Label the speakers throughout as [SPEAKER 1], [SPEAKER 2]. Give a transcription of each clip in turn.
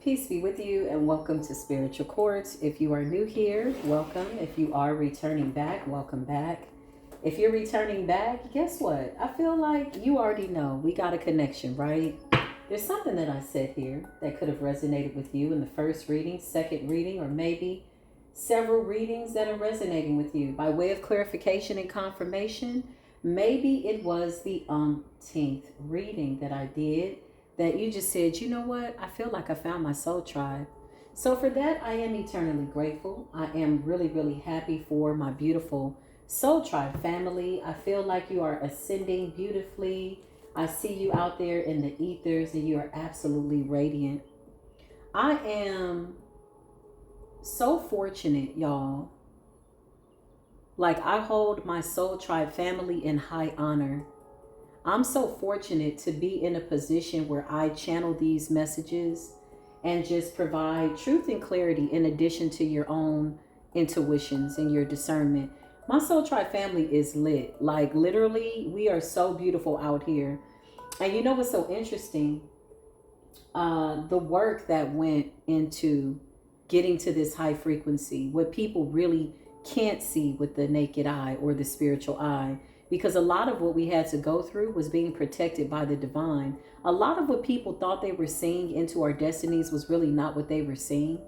[SPEAKER 1] Peace be with you and welcome to Spiritual Courts. If you are new here, welcome. If you are returning back, welcome back. If you're returning back, guess what? I feel like you already know we got a connection, right? There's something that I said here that could have resonated with you in the first reading, second reading, or maybe several readings that are resonating with you. By way of clarification and confirmation, maybe it was the umpteenth reading that I did that you just said, you know what? I feel like I found my soul tribe. So for that, I am eternally grateful. I am really, really happy for my beautiful soul tribe family. I feel like you are ascending beautifully. I see you out there in the ethers and you are absolutely radiant. I am so fortunate, y'all. Like, I hold my soul tribe family in high honor. I'm so fortunate to be in a position where I channel these messages and just provide truth and clarity in addition to your own intuitions and your discernment. My soul tribe family is lit. Like, literally, we are so beautiful out here. And you know what's so interesting? The work that went into getting to this high frequency, what people really can't see with the naked eye or the spiritual eye. Because a lot of what we had to go through was being protected by the divine. A lot of what people thought they were seeing into our destinies was really not what they were seeing.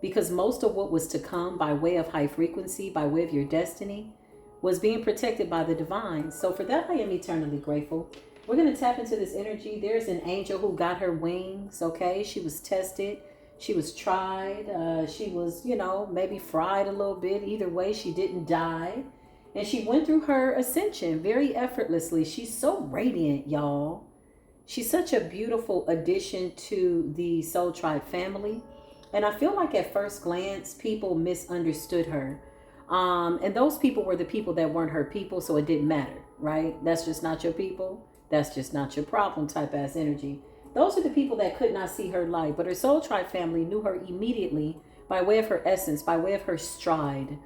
[SPEAKER 1] Because most of what was to come by way of high frequency, by way of your destiny, was being protected by the divine. So for that, I am eternally grateful. We're going to tap into this energy. There's an angel who got her wings, okay? She was tested. She was tried. She was, maybe fried a little bit. Either way, she didn't die. And she went through her ascension very effortlessly. She's so radiant, y'all. She's such a beautiful addition to the Soul Tribe family. And I feel like at first glance, people misunderstood her. And those people were the people that weren't her people, so it didn't matter, right? That's just not your people. That's just not your problem type ass energy. Those are the people that could not see her light. But her Soul Tribe family knew her immediately by way of her essence, by way of her stride.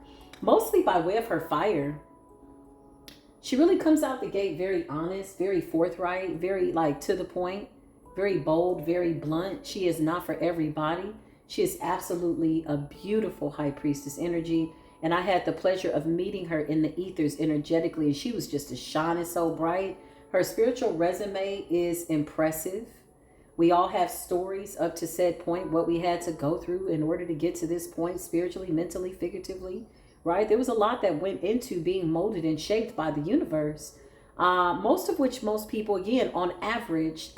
[SPEAKER 1] Mostly by way of her fire. She really comes out the gate very honest, very forthright, very to the point, very bold, very blunt. She is not for everybody. She is absolutely a beautiful high priestess energy. And I had the pleasure of meeting her in the ethers energetically. And she was just a shining so bright. Her spiritual resume is impressive. We all have stories up to said point, what we had to go through in order to get to this point, spiritually, mentally, figuratively. Right? There was a lot that went into being molded and shaped by the universe. Most of which most people, again, on average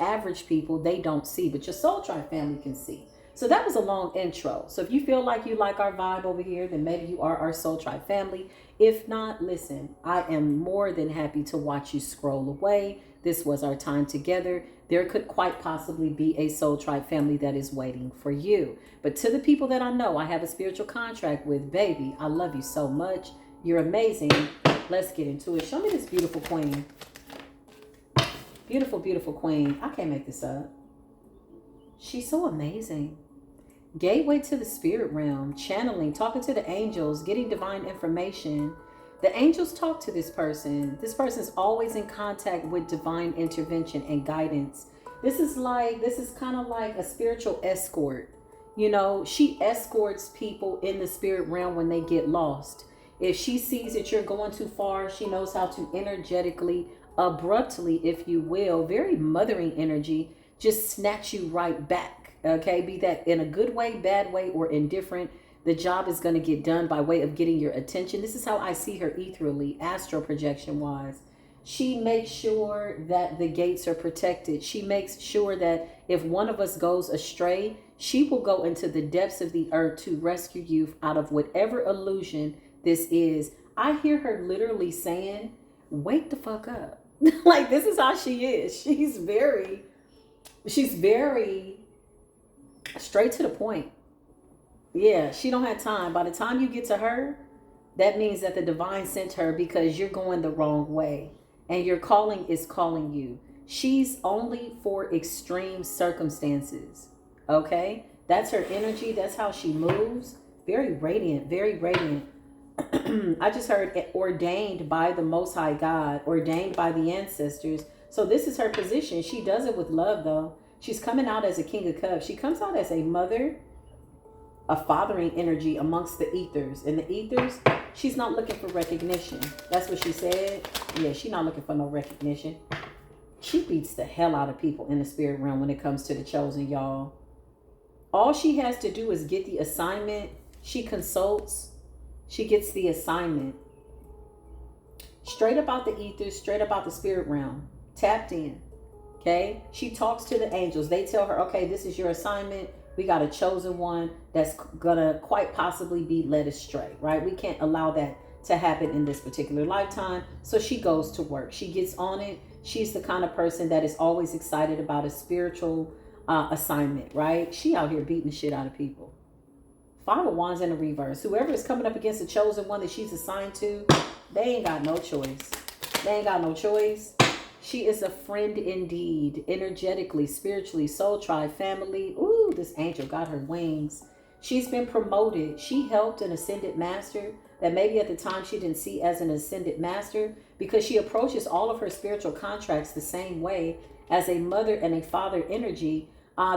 [SPEAKER 1] people, they don't see. But your Soul Tribe family can see. So that was a long intro. So if you feel like you like our vibe over here, then maybe you are our Soul Tribe family. If not, listen, I am more than happy to watch you scroll away. This was our time together. There could quite possibly be a Soul Tribe family that is waiting for you. But to the people that I know I have a spiritual contract with, baby, I love you so much. You're amazing. Let's get into it. Show me this beautiful queen. Beautiful, beautiful queen. I can't make this up. She's so amazing. Gateway to the spirit realm, channeling, talking to the angels, getting divine information. The angels talk to this person. This person's always in contact with divine intervention and guidance. This is kind of like a spiritual escort. She escorts people in the spirit realm when they get lost. If she sees that you're going too far, she knows how to energetically, abruptly, if you will, very mothering energy, just snatch you right back. Okay, be that in a good way, bad way, or indifferent. The job is going to get done by way of getting your attention. This is how I see her ethereally, astral projection wise. She makes sure that the gates are protected. She makes sure that if one of us goes astray, she will go into the depths of the earth to rescue you out of whatever illusion this is. I hear her literally saying, wake the fuck up. Like, this is how she is. She's very straight to the point. Yeah, she don't have time. By the time you get to her, that means that the divine sent her because you're going the wrong way. And your calling is calling you. She's only for extreme circumstances. Okay? That's her energy. That's how she moves. Very radiant. Very radiant. I just heard ordained by the Most High God. Ordained by the ancestors. So this is her position. She does it with love, though. She's coming out as a King of Cups. She comes out as a mother, a fathering energy amongst the ethers. In the ethers, she's not looking for recognition. That's what she said. Yeah, she's not looking for no recognition. She beats the hell out of people in the spirit realm when it comes to the chosen, y'all. All she has to do is get the assignment. She consults. She gets the assignment. Straight about the ethers, straight about the spirit realm. Tapped in. Okay? She talks to the angels. They tell her, okay, this is your assignment. We got a chosen one that's gonna quite possibly be led astray, right? We can't allow that to happen in this particular lifetime. So she goes to work. She gets on it. She's the kind of person that is always excited about a spiritual assignment, right? She out here beating the shit out of people. 5 of Wands in the reverse. Whoever is coming up against the chosen one that she's assigned to, they ain't got no choice. They ain't got no choice. She is a friend indeed, energetically, spiritually, soul tribe, family. Ooh, this angel got her wings. She's been promoted. She helped an ascended master that maybe at the time she didn't see as an ascended master, because she approaches all of her spiritual contracts the same way as a mother and a father energy.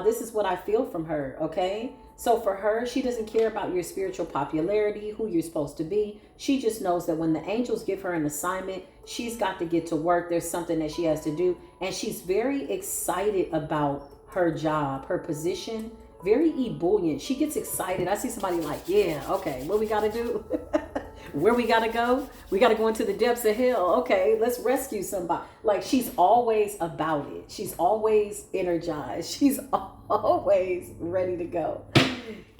[SPEAKER 1] This is what I feel from her, okay? So for her, she doesn't care about your spiritual popularity, who you're supposed to be. She just knows that when the angels give her an assignment, she's got to get to work. There's something that she has to do. And she's very excited about her job, her position, very ebullient. She gets excited. I see somebody like, yeah, okay, what we got to do? Where we got to go? We got to go into the depths of hell. Okay, let's rescue somebody. Like, she's always about it. She's always energized. She's always ready to go.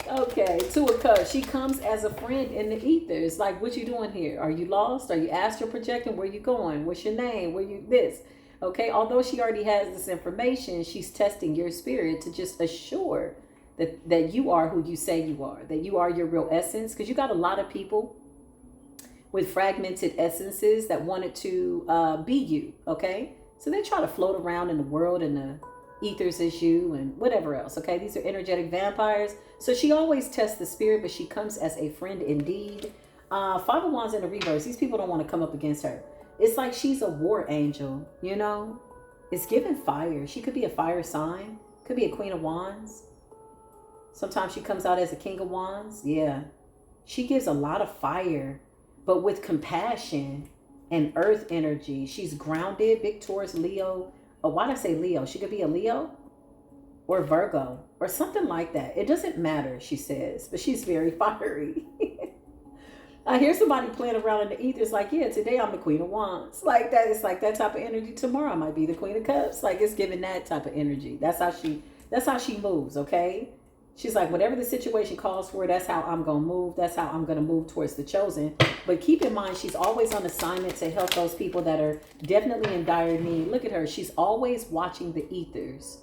[SPEAKER 1] Okay, 2 of Cups. She comes as a friend in the ethers. Like, what you doing here? Are you lost? Are you astral projecting? Where you going? What's your name? Where you this? Okay, although she already has this information, she's testing your spirit to just assure that you are who you say you are, that you are your real essence. Because you got a lot of people with fragmented essences that wanted to be you, okay? So they try to float around in the world and the ethers as you and whatever else, okay? These are energetic vampires. So she always tests the spirit, but she comes as a friend indeed. 5 of Wands in the reverse. These people don't want to come up against her. It's like she's a war angel, you know? It's given fire. She could be a fire sign. Could be a Queen of Wands. Sometimes she comes out as a King of Wands. Yeah. She gives a lot of fire, but with compassion and earth energy. She's grounded, big Taurus, Leo. Oh, why did I say Leo? She could be a Leo or Virgo or something like that. It doesn't matter, she says, but she's very fiery. I hear somebody playing around in the ether. It's like, yeah, today I'm the Queen of Wands. Like that. It's like that type of energy. Tomorrow I might be the Queen of Cups. Like, it's giving that type of energy. That's how she moves, okay? She's like, whatever the situation calls for, that's how I'm going to move. That's how I'm going to move towards the chosen. But keep in mind, she's always on assignment to help those people that are definitely in dire need. Look at her. She's always watching the ethers.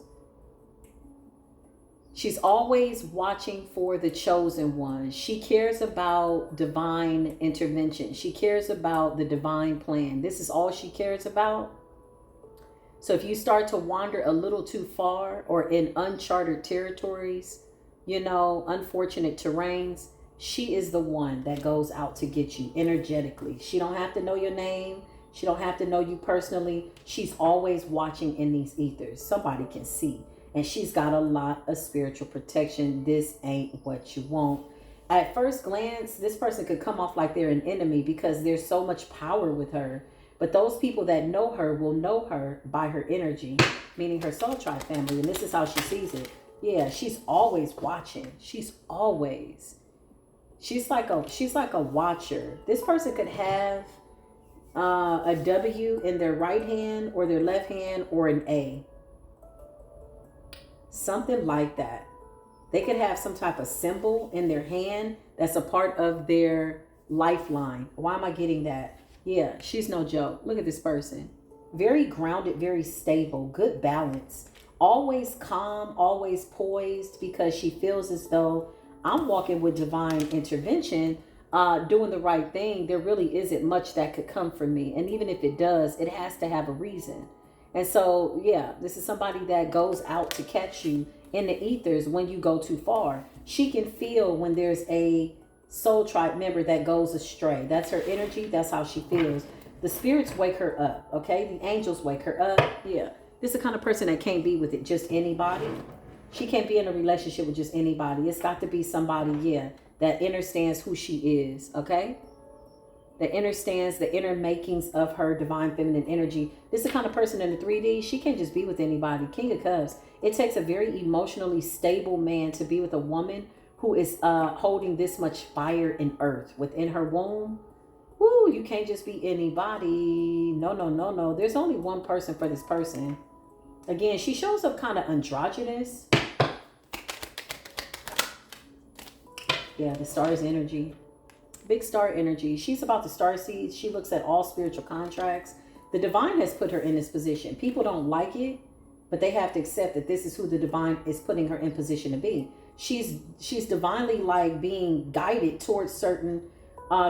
[SPEAKER 1] She's always watching for the chosen one. She cares about divine intervention. She cares about the divine plan. This is all she cares about. So if you start to wander a little too far or in uncharted territories, you know, unfortunate terrains, she is the one that goes out to get you energetically. She don't have to know your name. She don't have to know you personally. She's always watching in these ethers. Somebody can see. And she's got a lot of spiritual protection. This ain't what you want. At first glance, this person could come off like they're an enemy because there's so much power with her. But those people that know her will know her by her energy, meaning her soul tribe family. And this is how she sees it. Yeah, she's always watching. She's like a watcher. This person could have a W in their right hand or their left hand or an A. Something like that. They could have some type of symbol in their hand that's a part of their lifeline. Why am I getting that? Yeah, she's no joke. Look at this person. Very grounded, very stable, good balance. Always calm, always poised, because she feels as though I'm walking with divine intervention, doing the right thing. There really isn't much that could come from me. And even if it does, it has to have a reason. And so, yeah, this is somebody that goes out to catch you in the ethers when you go too far. She can feel when there's a soul tribe member that goes astray. That's her energy. That's how she feels. The spirits wake her up, okay? The angels wake her up. Yeah. This is the kind of person that can't be with it just anybody. She can't be in a relationship with just anybody. It's got to be somebody, yeah, that understands who she is, okay? That understands the inner makings of her divine feminine energy. This is the kind of person in the 3D, she can't just be with anybody. King of Cups. It takes a very emotionally stable man to be with a woman who is holding this much fire and earth within her womb. Woo, you can't just be anybody. No, no, no, no. There's only one person for this person. Again, she shows up kind of androgynous. Yeah, the star's energy. Big star energy. She's about the star seeds. She looks at all spiritual contracts. The divine has put her in this position. People don't like it, but they have to accept that this is who the divine is putting her in position to be. She's divinely like being guided towards certain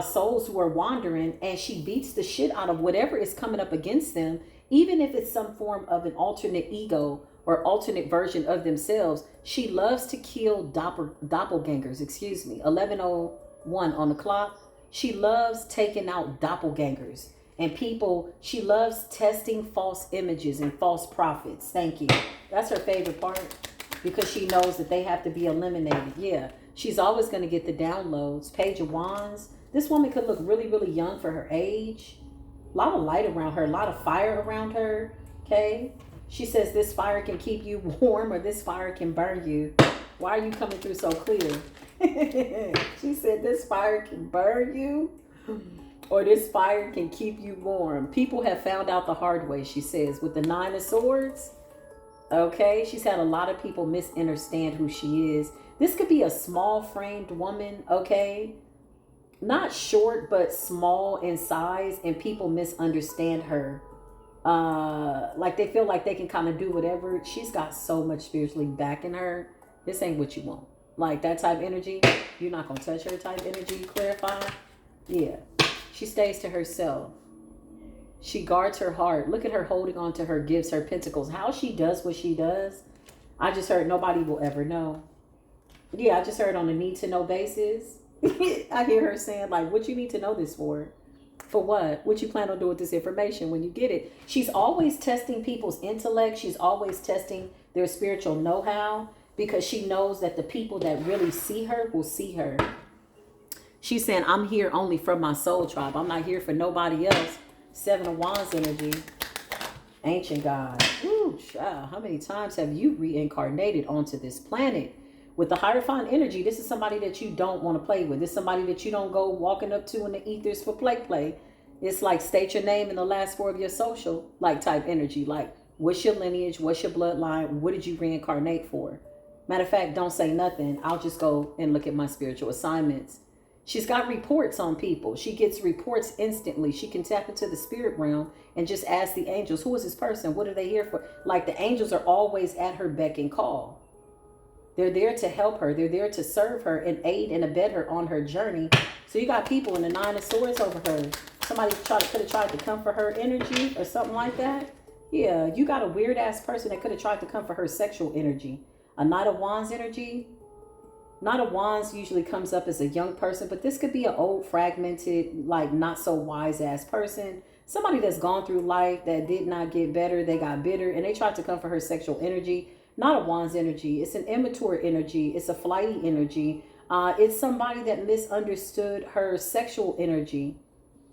[SPEAKER 1] souls who are wandering, and she beats the shit out of whatever is coming up against them, even if it's some form of an alternate ego or alternate version of themselves. She loves to kill doppelgangers, 11:01 on the clock. She loves taking out doppelgangers and people. She loves testing false images and false prophets. Thank you. That's her favorite part, because she knows that they have to be eliminated. Yeah, she's always going to get the downloads. Page of Wands. This woman could look really, really young for her age. A lot of light around her, a lot of fire around her. Okay. She says this fire can keep you warm, or this fire can burn you. Why are you coming through so clear? She said this fire can burn you, or this fire can keep you warm. People have found out the hard way, she says, with the 9 of Swords. Okay, she's had a lot of people misunderstand who she is. This could be a small framed woman, okay? Not short, but small in size, and people misunderstand her. Like they feel like they can kind of do whatever. She's got so much spiritually backing her. This ain't what you want. Like that type energy. You're not going to touch her type energy, clarify. Yeah. She stays to herself. She guards her heart. Look at her holding on to her gifts, her pentacles. How she does what she does, I just heard nobody will ever know. Yeah, I just heard on a need to know basis. I hear her saying, like, what you need to know this for? For what? What you plan on doing with this information when you get it? She's always testing people's intellect. She's always testing their spiritual know-how, because she knows that the people that really see her will see her. She's saying, I'm here only for my soul tribe. I'm not here for nobody else. 7 of Wands energy. Ancient God. Ooh, child. How many times have you reincarnated onto this planet? With the Hierophant energy, this is somebody that you don't want to play with. This is somebody that you don't go walking up to in the ethers for play. It's like state your name and the last 4 of your social, like type energy. Like, what's your lineage? What's your bloodline? What did you reincarnate for? Matter of fact, don't say nothing. I'll just go and look at my spiritual assignments. She's got reports on people. She gets reports instantly. She can tap into the spirit realm and just ask the angels, who is this person? What are they here for? Like, the angels are always at her beck and call. They're there to help her. They're there to serve her and aid and abet her on her journey. So you got people in the 9 of Swords over her. Somebody could have tried to come for her energy or something like that. Yeah, you got a weird ass person that could have tried to come for her sexual energy. A Knight of Wands energy. Knight of Wands usually comes up as a young person, but this could be an old, fragmented, like not so wise ass person. Somebody that's gone through life that did not get better. They got bitter and they tried to come for her sexual energy. Knight of Wands energy. It's an immature energy. It's a flighty energy. It's somebody that misunderstood her sexual energy.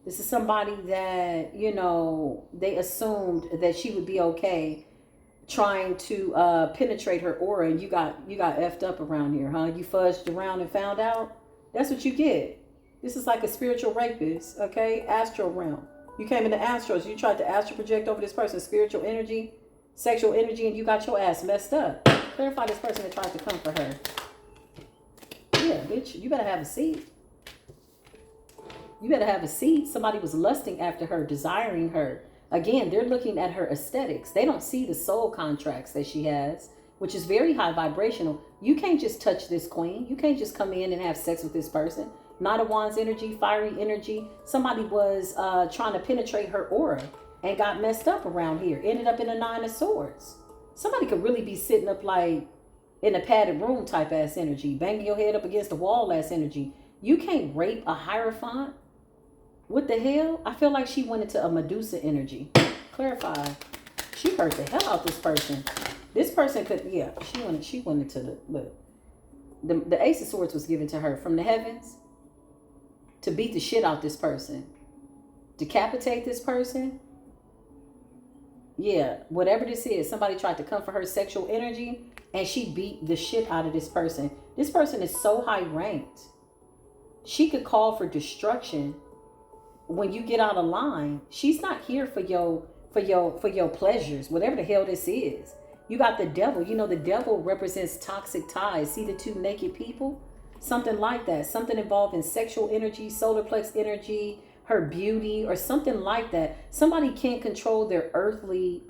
[SPEAKER 1] This is somebody that, you know, they assumed that she would be okay trying to penetrate her aura, and you got effed up around here, huh? You fudged around and found out. That's what you get. This is like a spiritual rapist, okay? Astral realm. You came into astrals. You tried to astral project over this person's spiritual energy, sexual energy, and you got your ass messed up. Clarify this person that tried to come for her. Yeah, bitch, you better have a seat. You better have a seat. Somebody was lusting after her, desiring her. Again, they're looking at her aesthetics. They don't see the soul contracts that she has, which is very high vibrational. You can't just touch this queen. You can't just come in and have sex with this person. Knight of Wands energy, fiery energy. Somebody was trying to penetrate her aura and got messed up around here. Ended up in a 9 of Swords. Somebody could really be sitting up like in a padded room type ass energy. Banging your head up against the wall ass energy. You can't rape a Hierophant. What the hell? I feel like she went into a Medusa energy. Clarify. She hurt the hell out this person. This person could, yeah, she went into the, look. The Ace of Swords was given to her from the heavens to beat the shit out this person. Decapitate this person. Yeah, whatever this is, somebody tried to come for her sexual energy and she beat the shit out of this person. This person is so high ranked. She could call for destruction when you get out of line. She's not here for your pleasures, whatever the hell this is. You got the devil. You know, the devil represents toxic ties. See the two naked people? Something like that. Something involving sexual energy, solar plex energy, her beauty, or something like that. Somebody can't control their earthly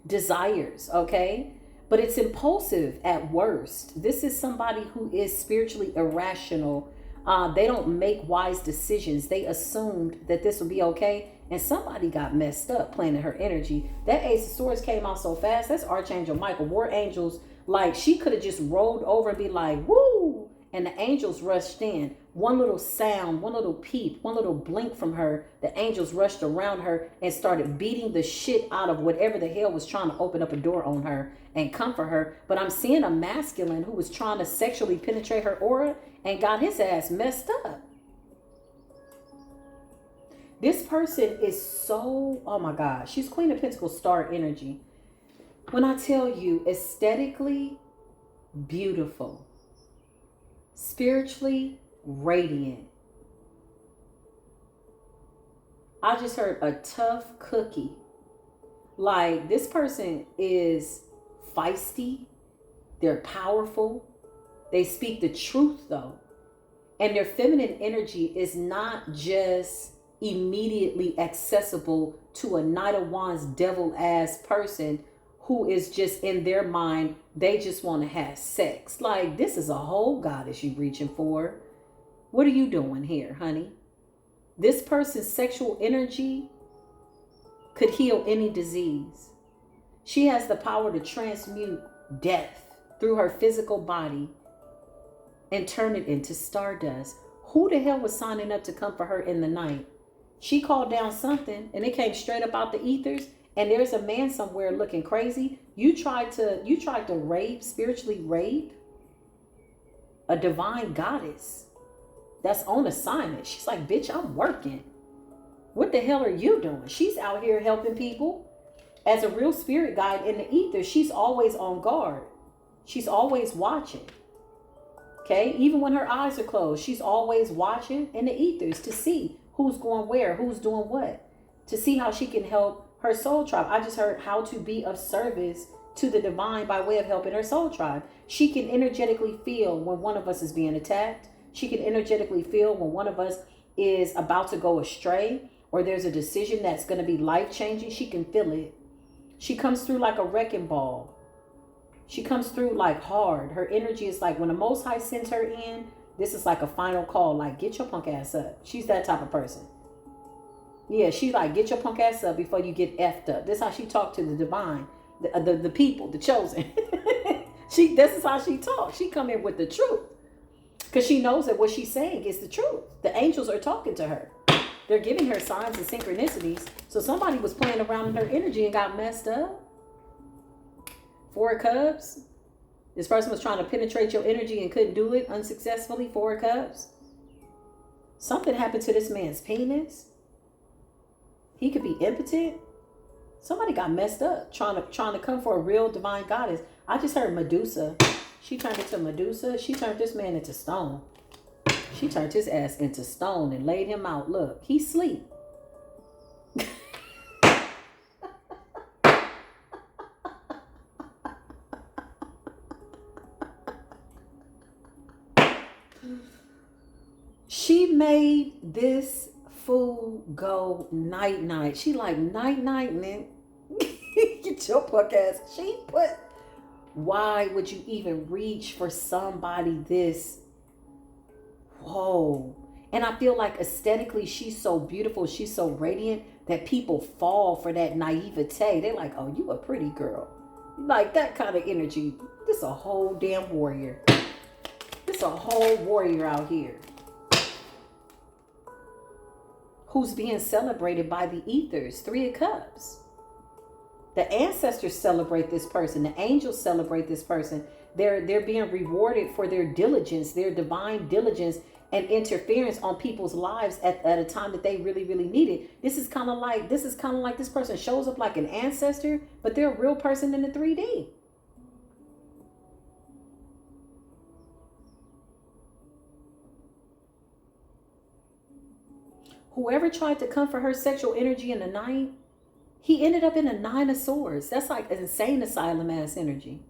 [SPEAKER 1] desires, okay? But it's impulsive at worst. This is somebody who is spiritually irrational. They don't make wise decisions. They assumed that this would be okay. And somebody got messed up playing in her energy. That Ace of Swords came out so fast. That's Archangel Michael. War angels, like, she could have just rolled over and be like, woo! And the angels rushed in. One little sound, one little peep, one little blink from her. The angels rushed around her and started beating the shit out of whatever the hell was trying to open up a door on her and comfort her. But I'm seeing a masculine who was trying to sexually penetrate her aura and got his ass messed up. This person is so, oh my God, she's Queen of Pentacles star energy. When I tell you, aesthetically beautiful, spiritually radiant. I just heard a tough cookie. Like, this person is feisty. They're powerful. They speak the truth though. And their feminine energy is not just immediately accessible to a Knight of Wands devil ass person who is just in their mind, they just want to have sex. Like, this is a whole goddess you reaching for. What are you doing here, honey? This person's sexual energy could heal any disease. She has the power to transmute death through her physical body and turn it into stardust. Who the hell was signing up to come for her in the night? She called down something and it came straight up out the ethers, and there's a man somewhere looking crazy. You tried to rape, spiritually rape a divine goddess that's on assignment. She's like, bitch, I'm working. What the hell are you doing? She's out here helping people. As a real spirit guide in the ether, she's always on guard. She's always watching. Okay, even when her eyes are closed, she's always watching in the ethers to see who's going where, who's doing what, to see how she can help her soul tribe. I just heard how to be of service to the divine by way of helping her soul tribe. She can energetically feel when one of us is being attacked. She can energetically feel when one of us is about to go astray, or there's a decision that's going to be life-changing. She can feel it. She comes through like a wrecking ball. She comes through like hard. Her energy is like when the Most High sends her in, this is like a final call. Like, get your punk ass up. She's that type of person. Yeah, she's like, get your punk ass up before you get effed up. This is how she talked to the divine, the people, the chosen. This is how she talks. She come in with the truth. Because she knows that what she's saying is the truth. The angels are talking to her. They're giving her signs and synchronicities. So somebody was playing around in her energy and got messed up. Four of Cups. This person was trying to penetrate your energy and couldn't do it unsuccessfully. Four of Cups. Something happened to this man's penis. He could be impotent. Somebody got messed up trying to come for a real divine goddess. I just heard Medusa. She turned into Medusa. She turned this man into stone. She turned his ass into stone and laid him out. Look, he's asleep. She made this fool go night night. She like night night, man. Get your punk ass. Why would you even reach for somebody this? Whoa. And I feel like aesthetically she's so beautiful, she's so radiant that people fall for that naivete. They're like, oh, you a pretty girl. Like that kind of energy. This a whole damn warrior. This a whole warrior out here who's being celebrated by the ethers. Three of Cups. The ancestors celebrate this person. The angels celebrate this person. They're being rewarded for their diligence, their divine diligence and interference on people's lives at a time that they really, really need it. This is kind of like this person shows up like an ancestor, but they're a real person in the 3D. Whoever tried to come for her sexual energy in the night, he ended up in a 9 of Swords. That's like an insane asylum ass energy.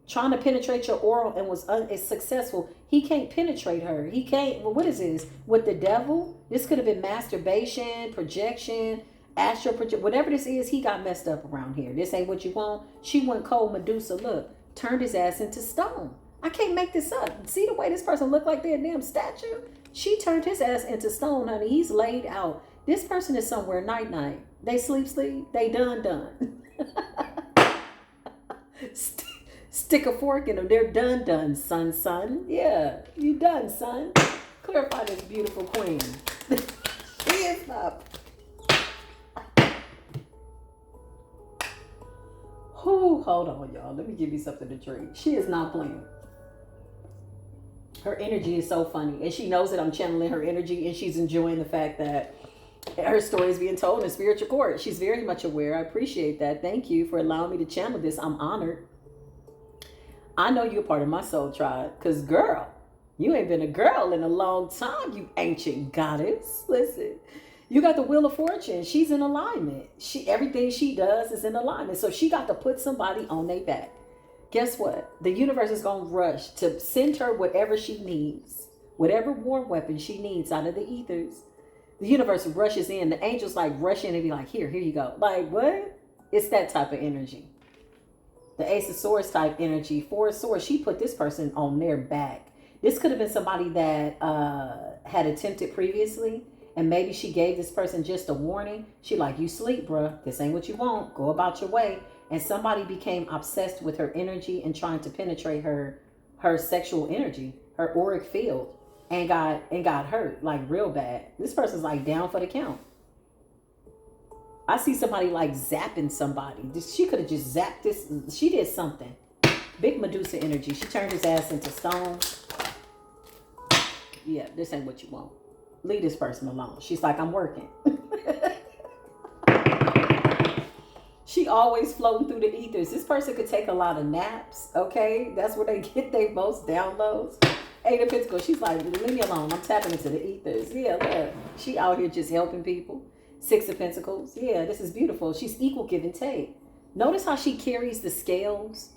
[SPEAKER 1] Trying to penetrate your aura and was successful. He can't penetrate her. He can't. Well, what is this? With the devil? This could have been masturbation, projection, astral project. Whatever this is, he got messed up around here. This ain't what you want. She went cold Medusa. Look, turned his ass into stone. I can't make this up. See the way this person looked like they're a damn statue? She turned his ass into stone, honey. He's laid out. This person is somewhere night. They sleep. They done. Stick a fork in them. They're done, son. Yeah, you done, son. Clarify this beautiful queen. She is up. Hold on, y'all. Let me give you something to drink. She is not playing. Her energy is so funny. And she knows that I'm channeling her energy, and she's enjoying the fact that her story is being told in spiritual court. She's very much aware. I appreciate that. Thank you for allowing me to channel this. I'm honored. I know you're part of my soul tribe, because girl, you ain't been a girl in a long time, you ancient goddess. Listen, you got the Wheel of Fortune. She's in alignment. Everything she does is in alignment. So she got to put somebody on their back. Guess what? The universe is going to rush to send her whatever she needs, whatever war weapon she needs out of the ethers. The universe rushes in. The angels like rush in and be like, here you go. Like, what? It's that type of energy. The Ace of Swords type energy, 4 of Swords, she put this person on their back. This could have been somebody that had attempted previously, and maybe she gave this person just a warning. She like, you sleep, bruh. This ain't what you want. Go about your way. And somebody became obsessed with her energy and trying to penetrate her sexual energy, her auric field, and got hurt like real bad. This person's like down for the count. I see somebody like zapping somebody. She could have just zapped this. She did something. Big Medusa energy. She turned his ass into stone. Yeah, this ain't what you want. Leave this person alone. She's like, I'm working. She always floating through the ethers. This person could take a lot of naps, okay? That's where they get their most downloads. 8 of Pentacles. She's like, leave me alone. I'm tapping into the ethers. Yeah, look. She out here just helping people. 6 of Pentacles. Yeah, this is beautiful. She's equal give and take. Notice how she carries the scales.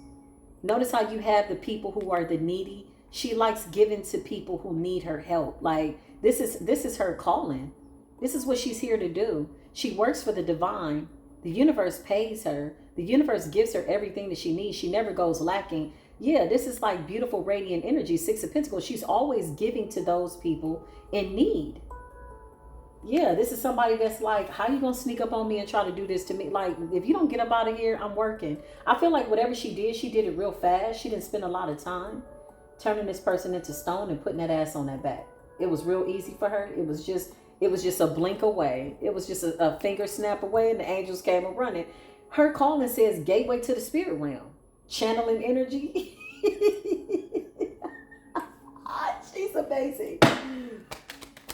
[SPEAKER 1] Notice how you have the people who are the needy. She likes giving to people who need her help. Like, this is her calling. This is what she's here to do. She works for the divine. The universe pays her. The universe gives her everything that she needs. She never goes lacking. Yeah, this is like beautiful radiant energy. 6 of Pentacles. She's always giving to those people in need. Yeah, this is somebody that's like, how you gonna sneak up on me and try to do this to me? Like, if you don't get up out of here, I'm working. I feel like whatever she did it real fast. She didn't spend a lot of time turning this person into stone and putting that ass on that back. It was real easy for her. It was just a blink away. It was just a finger snap away, and the angels came a running. Her calling says gateway to the spirit realm. Channeling energy. She's amazing.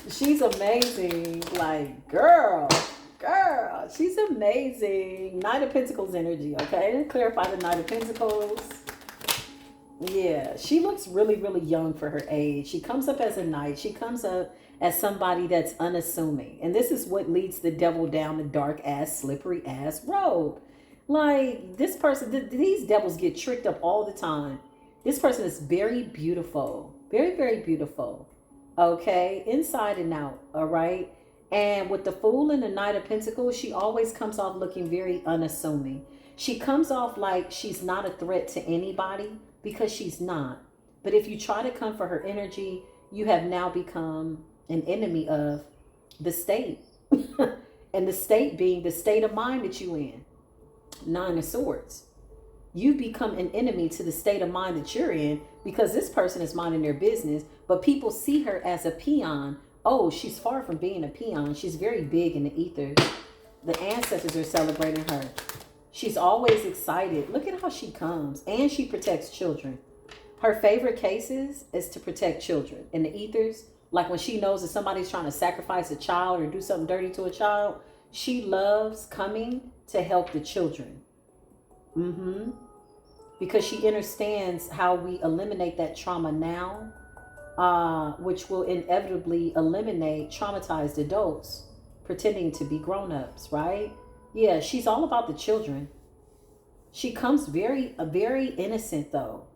[SPEAKER 1] She's amazing. Like, girl, she's amazing. Knight of Pentacles energy, okay? Clarify the Knight of Pentacles. Yeah, she looks really, really young for her age. She comes up as a knight. She comes up as somebody that's unassuming. And this is what leads the devil down the dark ass, slippery ass road. Like, this person, these devils get tricked up all the time. This person is very beautiful. Very, very beautiful. Okay, inside and out, all right? And with the Fool and the Knight of Pentacles, she always comes off looking very unassuming. She comes off like she's not a threat to anybody, because she's not. But if you try to come for her energy, you have now become an enemy of the state. And the state being the state of mind that you in. 9 of Swords. You become an enemy to the state of mind that you're in, because this person is minding their business, but people see her as a peon. Oh, she's far from being a peon. She's very big in the ether. The ancestors are celebrating her. She's always excited. Look at how she comes. And she protects children. Her favorite cases is to protect children. In the ethers, like when she knows that somebody's trying to sacrifice a child or do something dirty to a child, she loves coming to help the children. Because she understands how we eliminate that trauma now, which will inevitably eliminate traumatized adults pretending to be grown-ups, right? Yeah, she's all about the children. She comes very innocent though.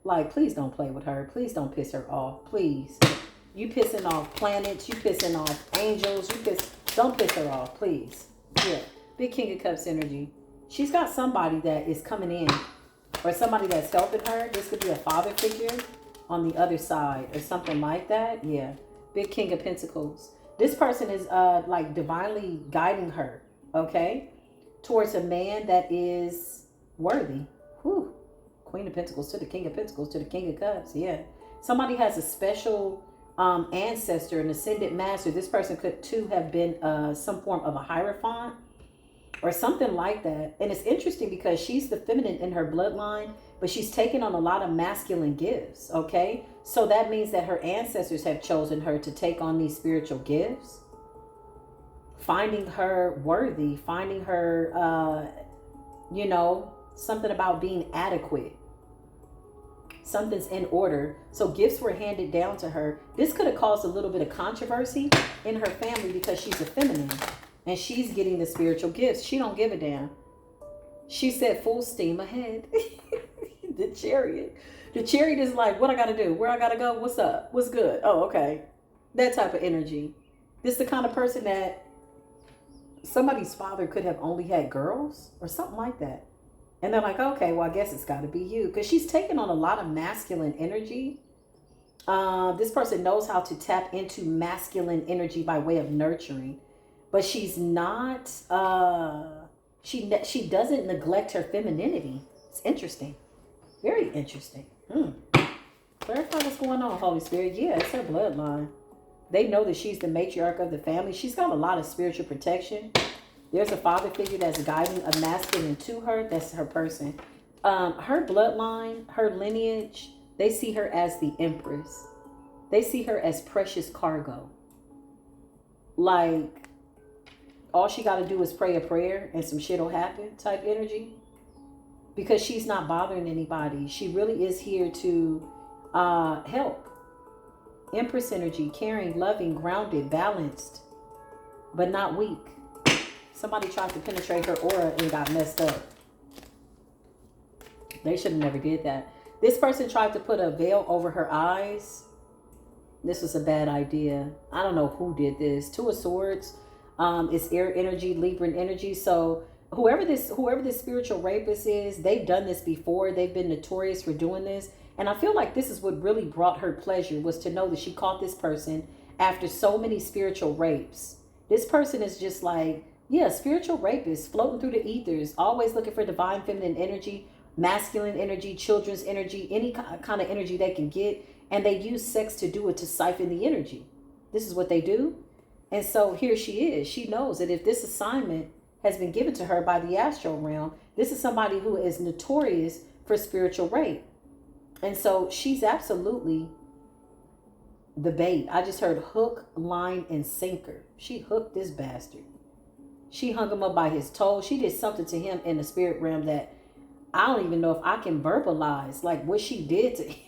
[SPEAKER 1] Like, please don't play with her. Please don't piss her off. Please. You pissing off planets. You pissing off angels. Don't piss her off, please. Yeah. Big King of Cups energy. She's got somebody that is coming in, or somebody that's helping her. This could be a father figure on the other side or something like that. Yeah. Big King of Pentacles. This person is like divinely guiding her, okay, towards a man that is worthy. Whew. Queen of Pentacles to the King of Pentacles to the King of Cups. Yeah. Somebody has a special ancestor, an ascended master. This person could too have been some form of a hierophant or something like that. And it's interesting because she's the feminine in her bloodline, but she's taken on a lot of masculine gifts, okay? So that means that her ancestors have chosen her to take on these spiritual gifts, finding her worthy, finding her, you know, something about being adequate. Something's in order. So gifts were handed down to her. This could have caused a little bit of controversy in her family because she's a feminine and she's getting the spiritual gifts. She don't give a damn. She said full steam ahead. The Chariot. The Chariot is like, what I got to do? Where I got to go? What's up? What's good? Oh, okay. That type of energy. This is the kind of person that somebody's father could have only had girls or something like that. And they're like, okay, well, I guess it's got to be you. Because she's taking on a lot of masculine energy. This person knows how to tap into masculine energy by way of nurturing. But she's not, she doesn't neglect her femininity. It's interesting. Very interesting. Clarify what's going on, Holy Spirit. Yeah, it's her bloodline. They know that she's the matriarch of the family. She's got a lot of spiritual protection. There's a father figure that's guiding a masculine to her. That's her person. Her bloodline, her lineage, they see her as the Empress. They see her as precious cargo. Like, all she got to do is pray a prayer and some shit will happen type energy. Because she's not bothering anybody. She really is here to help. Empress energy, caring, loving, grounded, balanced, but not weak. Somebody tried to penetrate her aura and got messed up. They should have never did that. This person tried to put a veil over her eyes. This was a bad idea. I don't know who did this. Two of Swords. It's air energy, Libran energy. So whoever this spiritual rapist is, they've done this before. They've been notorious for doing this. And I feel like this is what really brought her pleasure, was to know that she caught this person after so many spiritual rapes. This person is just like, yeah, spiritual rapist, floating through the ethers, always looking for divine feminine energy, masculine energy, children's energy, any kind of energy they can get. And they use sex to do it, to siphon the energy. This is what they do. And so here she is. She knows that if this assignment has been given to her by the astral realm, this is somebody who is notorious for spiritual rape. And so she's absolutely the bait. I just heard hook, line, and sinker. She hooked this bastard. She hung him up by his toes. She did something to him in the spirit realm that I don't even know if I can verbalize, like what she did to him.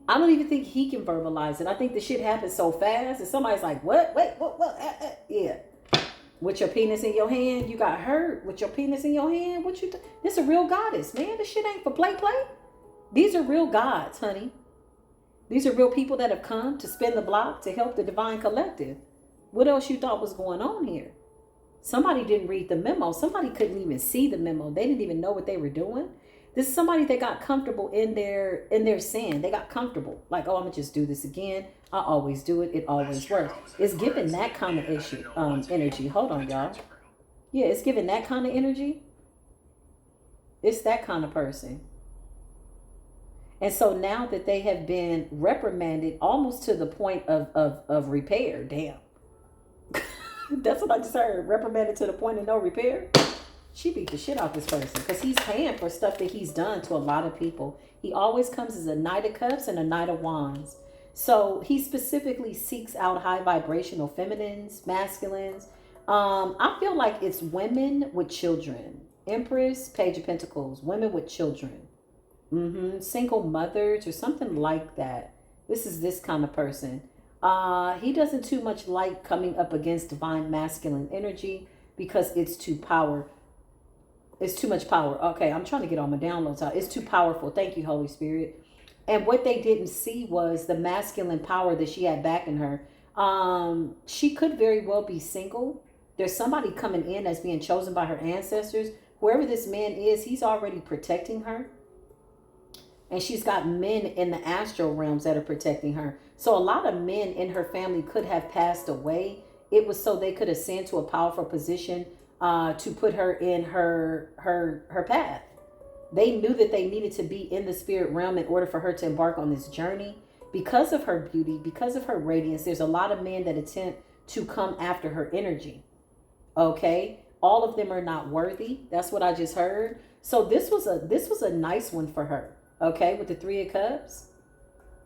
[SPEAKER 1] I don't even think he can verbalize it. I think the shit happened so fast and somebody's like, what? Wait, what? Yeah. With your penis in your hand, you got hurt with your penis in your hand. What you this a real goddess, man. This shit ain't for play. These are real gods, honey. These are real people that have come to spin the block to help the divine collective. What else you thought was going on here? Somebody didn't read the memo. Somebody couldn't even see the memo. They didn't even know what they were doing. This is somebody that got comfortable in their sin. They got comfortable. Like, oh, I'm going to just do this again. I always do it. It always works. It's giving that kind of energy. Hold on, y'all. Yeah, it's giving that kind of energy. It's that kind of person. And so now that they have been reprimanded almost to the point of repair. Damn. That's what I just heard. Reprimanded to the point of no repair. She beat the shit out this person because he's paying for stuff that he's done to a lot of people. He always comes as a Knight of Cups and a Knight of Wands. So he specifically seeks out high vibrational feminines, masculines. I feel like it's women with children. Empress, Page of Pentacles, women with children. Single mothers or something like that. This is this kind of person. He doesn't too much like coming up against divine masculine energy because it's too power. It's too much power. Okay, I'm trying to get all my downloads out. It's too powerful. Thank you, Holy Spirit. And what they didn't see was the masculine power that she had back in her. She could very well be single. There's somebody coming in that's being chosen by her ancestors. Whoever this man is, he's already protecting her. And she's got men in the astral realms that are protecting her. So a lot of men in her family could have passed away. It was so they could ascend to a powerful position to put her in her path. They knew that they needed to be in the spirit realm in order for her to embark on this journey. Because of her beauty, because of her radiance, there's a lot of men that attempt to come after her energy. Okay? All of them are not worthy. That's what I just heard. So this was a nice one for her. Okay, with the Three of Cups.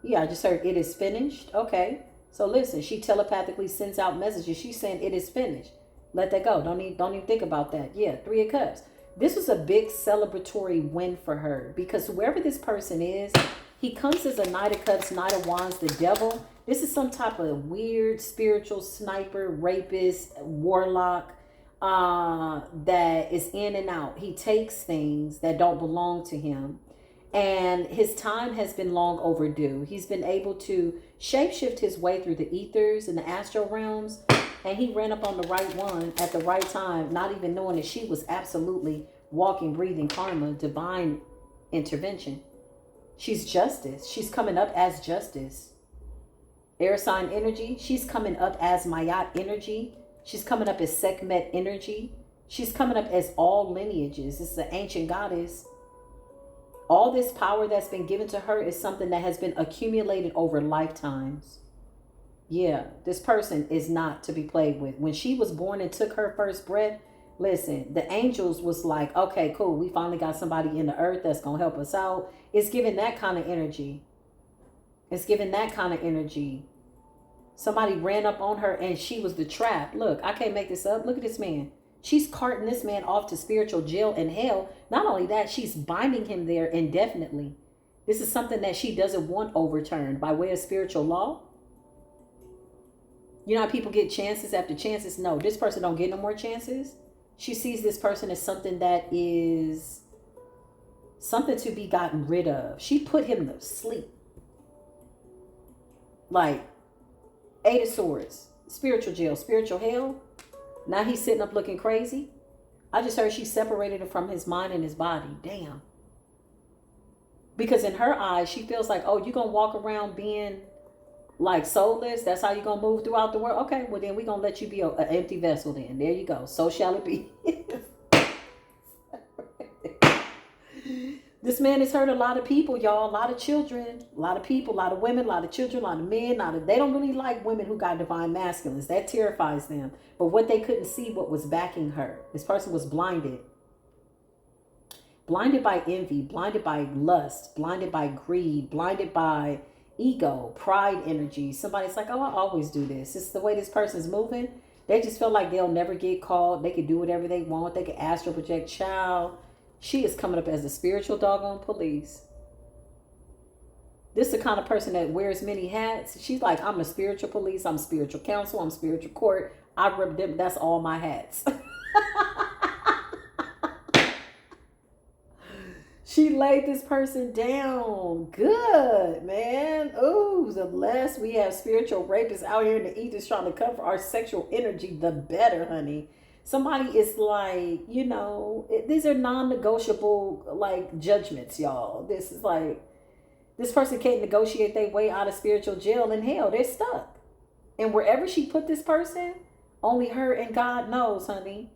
[SPEAKER 1] Yeah, I just heard it is finished. Okay. So listen, she telepathically sends out messages. She's saying it is finished. Let that go. Don't even think about that. Yeah, Three of Cups. This was a big celebratory win for her because whoever this person is, he comes as a Knight of Cups, Knight of Wands, the devil. This is some type of weird spiritual sniper, rapist, warlock that is in and out. He takes things that don't belong to him. And his time has been long overdue. He's been able to shapeshift his way through the ethers and the astral realms. And he ran up on the right one at the right time, not even knowing that she was absolutely walking, breathing karma, divine intervention. She's justice. She's coming up as justice. Air sign energy. She's coming up as Mayat energy. She's coming up as Sekhmet energy. She's coming up as all lineages. This is an ancient goddess. All this power that's been given to her is something that has been accumulated over lifetimes. Yeah, this person is not to be played with. When she was born and took her first breath, listen, the angels was like, okay, cool. We finally got somebody in the earth that's going to help us out. It's giving that kind of energy. It's giving that kind of energy. Somebody ran up on her and she was the trap. Look, I can't make this up. Look at this man. She's carting this man off to spiritual jail and hell. Not only that, she's binding him there indefinitely. This is something that she doesn't want overturned by way of spiritual law. You know how people get chances after chances? No, this person don't get no more chances. She sees this person as something that is something to be gotten rid of. She put him to sleep. Like, Eight of Swords, spiritual jail, spiritual hell. Now he's sitting up looking crazy. I just heard she separated him from his mind and his body. Damn. Because in her eyes, she feels like, oh, you're going to walk around being like soulless. That's how you're going to move throughout the world. Okay, well then we're going to let you be an empty vessel then. There you go. So shall it be. This man has hurt a lot of people, y'all. A lot of children, a lot of people, a lot of women, a lot of children, a lot of men. They don't really like women who got divine masculines. That terrifies them. But what they couldn't see, what was backing her. This person was blinded. Blinded by envy, blinded by lust, blinded by greed, blinded by ego, pride energy. Somebody's like, oh, I always do this. It's the way this person's moving. They just feel like they'll never get caught. They can do whatever they want. They can astral project. Child. She is coming up as a spiritual doggone police. This is the kind of person that wears many hats. She's like, I'm a spiritual police. I'm spiritual counsel. I'm spiritual court. I rep them. That's all my hats. She laid this person down. Good, man. Ooh, the less we have spiritual rapists out here in the ethers trying to cover our sexual energy, the better, honey. Somebody is like, you know, these are non-negotiable, like, judgments, y'all. This is like, this person can't negotiate their way out of spiritual jail and hell. They're stuck. And wherever she put this person, only her and God knows, honey.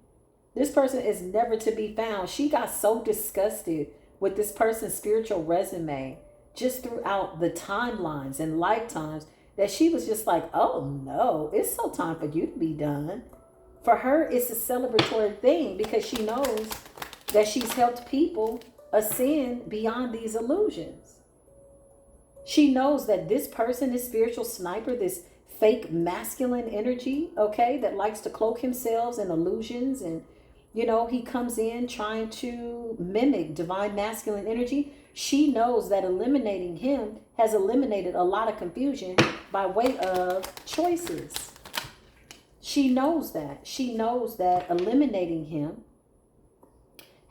[SPEAKER 1] This person is never to be found. She got so disgusted with this person's spiritual resume just throughout the timelines and lifetimes that she was just like, oh, no, it's so time for you to be done. For her, it's a celebratory thing because she knows that she's helped people ascend beyond these illusions. She knows that this person, this spiritual sniper, this fake masculine energy, okay, that likes to cloak himself in illusions, and he comes in trying to mimic divine masculine energy. She knows that eliminating him has eliminated a lot of confusion by way of choices. She knows that. She knows that eliminating him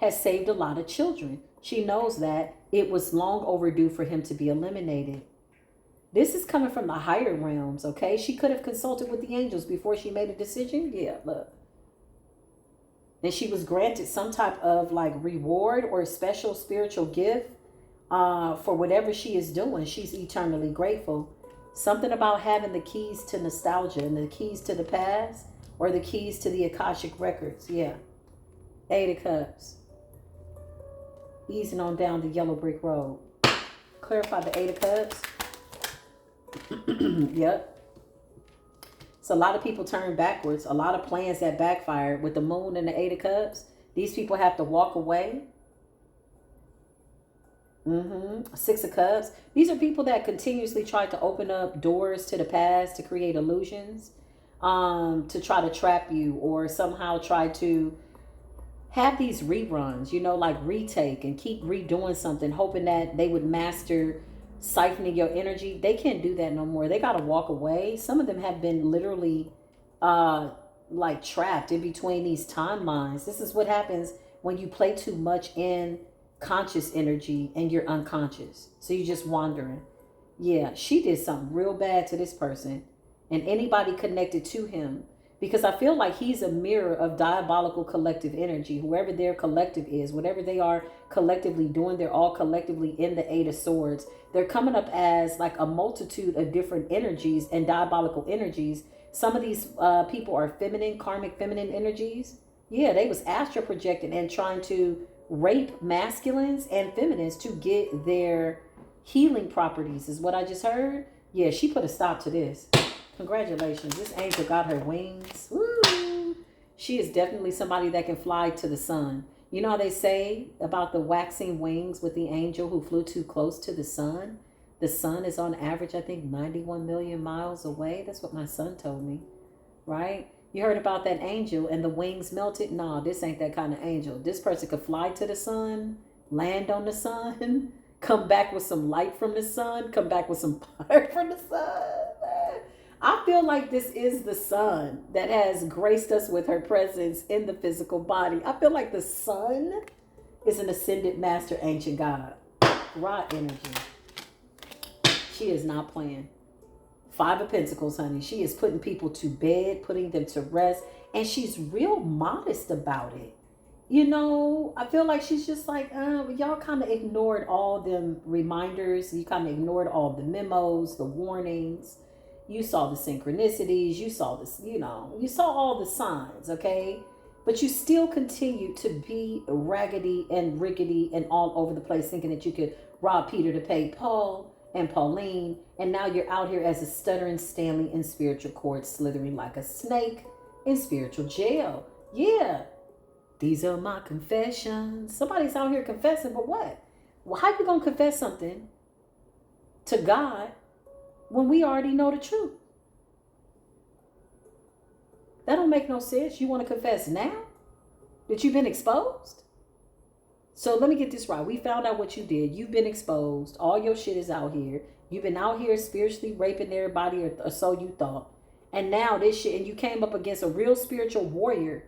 [SPEAKER 1] has saved a lot of children. She knows that it was long overdue for him to be eliminated. This is coming from the higher realms, okay? She could have consulted with the angels before she made a decision. Yeah, look. And she was granted some type of like reward or special spiritual gift for whatever she is doing. She's eternally grateful. Something about having the keys to nostalgia and the keys to the past, or the keys to the Akashic records. Yeah. 8 of Cups. Easing on down the yellow brick road. Clarify the 8 of Cups. Yep. So a lot of people turn backwards. A lot of plans that backfired with the moon and the 8 of Cups. These people have to walk away. 6 of Cups. These are people that continuously try to open up doors to the past to create illusions, to try to trap you, or somehow try to have these reruns, like retake and keep redoing something, hoping that they would master siphoning your energy. They can't do that no more. They got to walk away. Some of them have been literally like trapped in between these timelines. This is what happens when you play too much in conscious energy and you're unconscious. So you're just wandering. Yeah, she did something real bad to this person and anybody connected to him, because I feel like he's a mirror of diabolical collective energy. Whoever their collective is, whatever they are collectively doing, they're all collectively in the 8 of Swords. They're coming up as like a multitude of different energies and diabolical energies. Some of these people are feminine, karmic feminine energies. Yeah, they was astral projecting and trying to rape masculines and feminines to get their healing properties, is what I just heard. Yeah, she put a stop to this. Congratulations. This angel got her wings. Woo! She is definitely somebody that can fly to the sun. You know how they say about the waxing wings with the angel who flew too close to the sun? The sun is on average, I think, 91 million miles away. That's what my son told me, right? You heard about that angel and the wings melted? No, this ain't that kind of angel. This person could fly to the sun, land on the sun, come back with some light from the sun, come back with some fire from the sun. I feel like this is the sun that has graced us with her presence in the physical body. I feel like the sun is an ascended master ancient god. Raw energy. She is not playing. 5 of Pentacles, honey. She is putting people to bed, putting them to rest. And she's real modest about it. I feel like she's just like, y'all kind of ignored all them reminders. You kind of ignored all the memos, the warnings. You saw the synchronicities. You saw this, you saw all the signs, okay? But you still continue to be raggedy and rickety and all over the place, thinking that you could rob Peter to pay Paul and Pauline, and now you're out here as a stuttering Stanley in spiritual court, slithering like a snake in spiritual jail. Yeah, these are my confessions. Somebody's out here confessing, but what? Well, how you gonna confess something to God when we already know the truth? That don't make no sense. You want to confess now that you've been exposed? So let me get this right. We found out what you did. You've been exposed. All your shit is out here. You've been out here spiritually raping everybody, or so you thought. And now this shit, and you came up against a real spiritual warrior.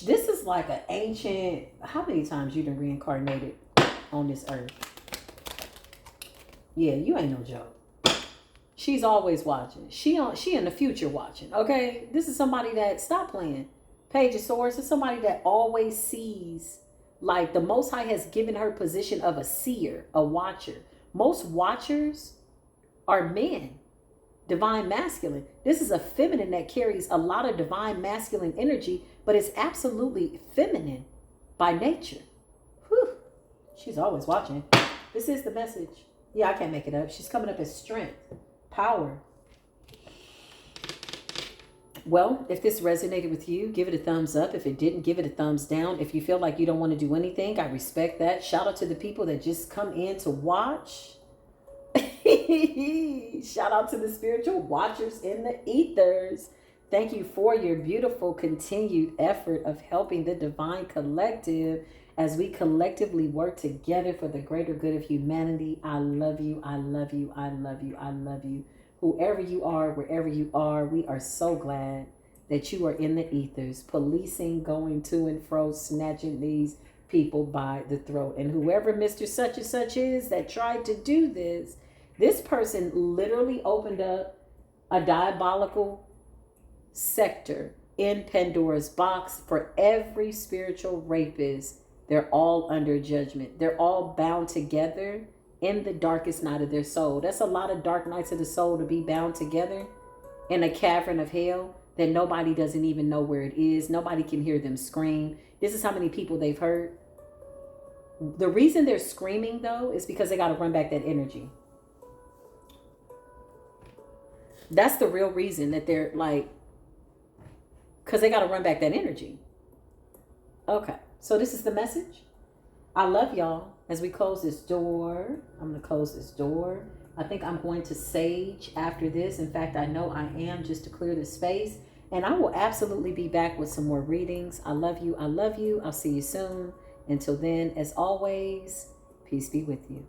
[SPEAKER 1] This is like an ancient, how many times you done reincarnated on this earth? Yeah, you ain't no joke. She's always watching. She in the future watching, okay? This is somebody that, stop playing. Page of Swords is somebody that always sees. Like the Most High has given her position of a seer, a watcher. Most watchers are men, divine masculine. This is a feminine that carries a lot of divine masculine energy, but it's absolutely feminine by nature. Whew. She's always watching. This is the message. Yeah, I can't make it up. She's coming up as strength, power. Well, if this resonated with you, give it a thumbs up. If it didn't, give it a thumbs down. If you feel like you don't want to do anything, I respect that. Shout out to the people that just come in to watch. Shout out to the spiritual watchers in the ethers. Thank you for your beautiful continued effort of helping the divine collective as we collectively work together for the greater good of humanity. I love you. I love you. I love you. I love you. Whoever you are, wherever you are, we are so glad that you are in the ethers, policing, going to and fro, snatching these people by the throat. And whoever Mr. Such and Such is that tried to do this person literally opened up a diabolical sector in Pandora's box for every spiritual rapist. They're all under judgment. They're all bound together in the darkest night of their soul. That's a lot of dark nights of the soul to be bound together in a cavern of hell that nobody doesn't even know where it is. Nobody can hear them scream. This is how many people they've hurt. The reason they're screaming, though, is because they got to run back that energy. That's the real reason that they're like, because they got to run back that energy. Okay, so this is the message. I love y'all. As we close this door, I'm going to close this door. I think I'm going to sage after this. In fact, I know I am, just to clear the space. And I will absolutely be back with some more readings. I love you. I love you. I'll see you soon. Until then, as always, peace be with you.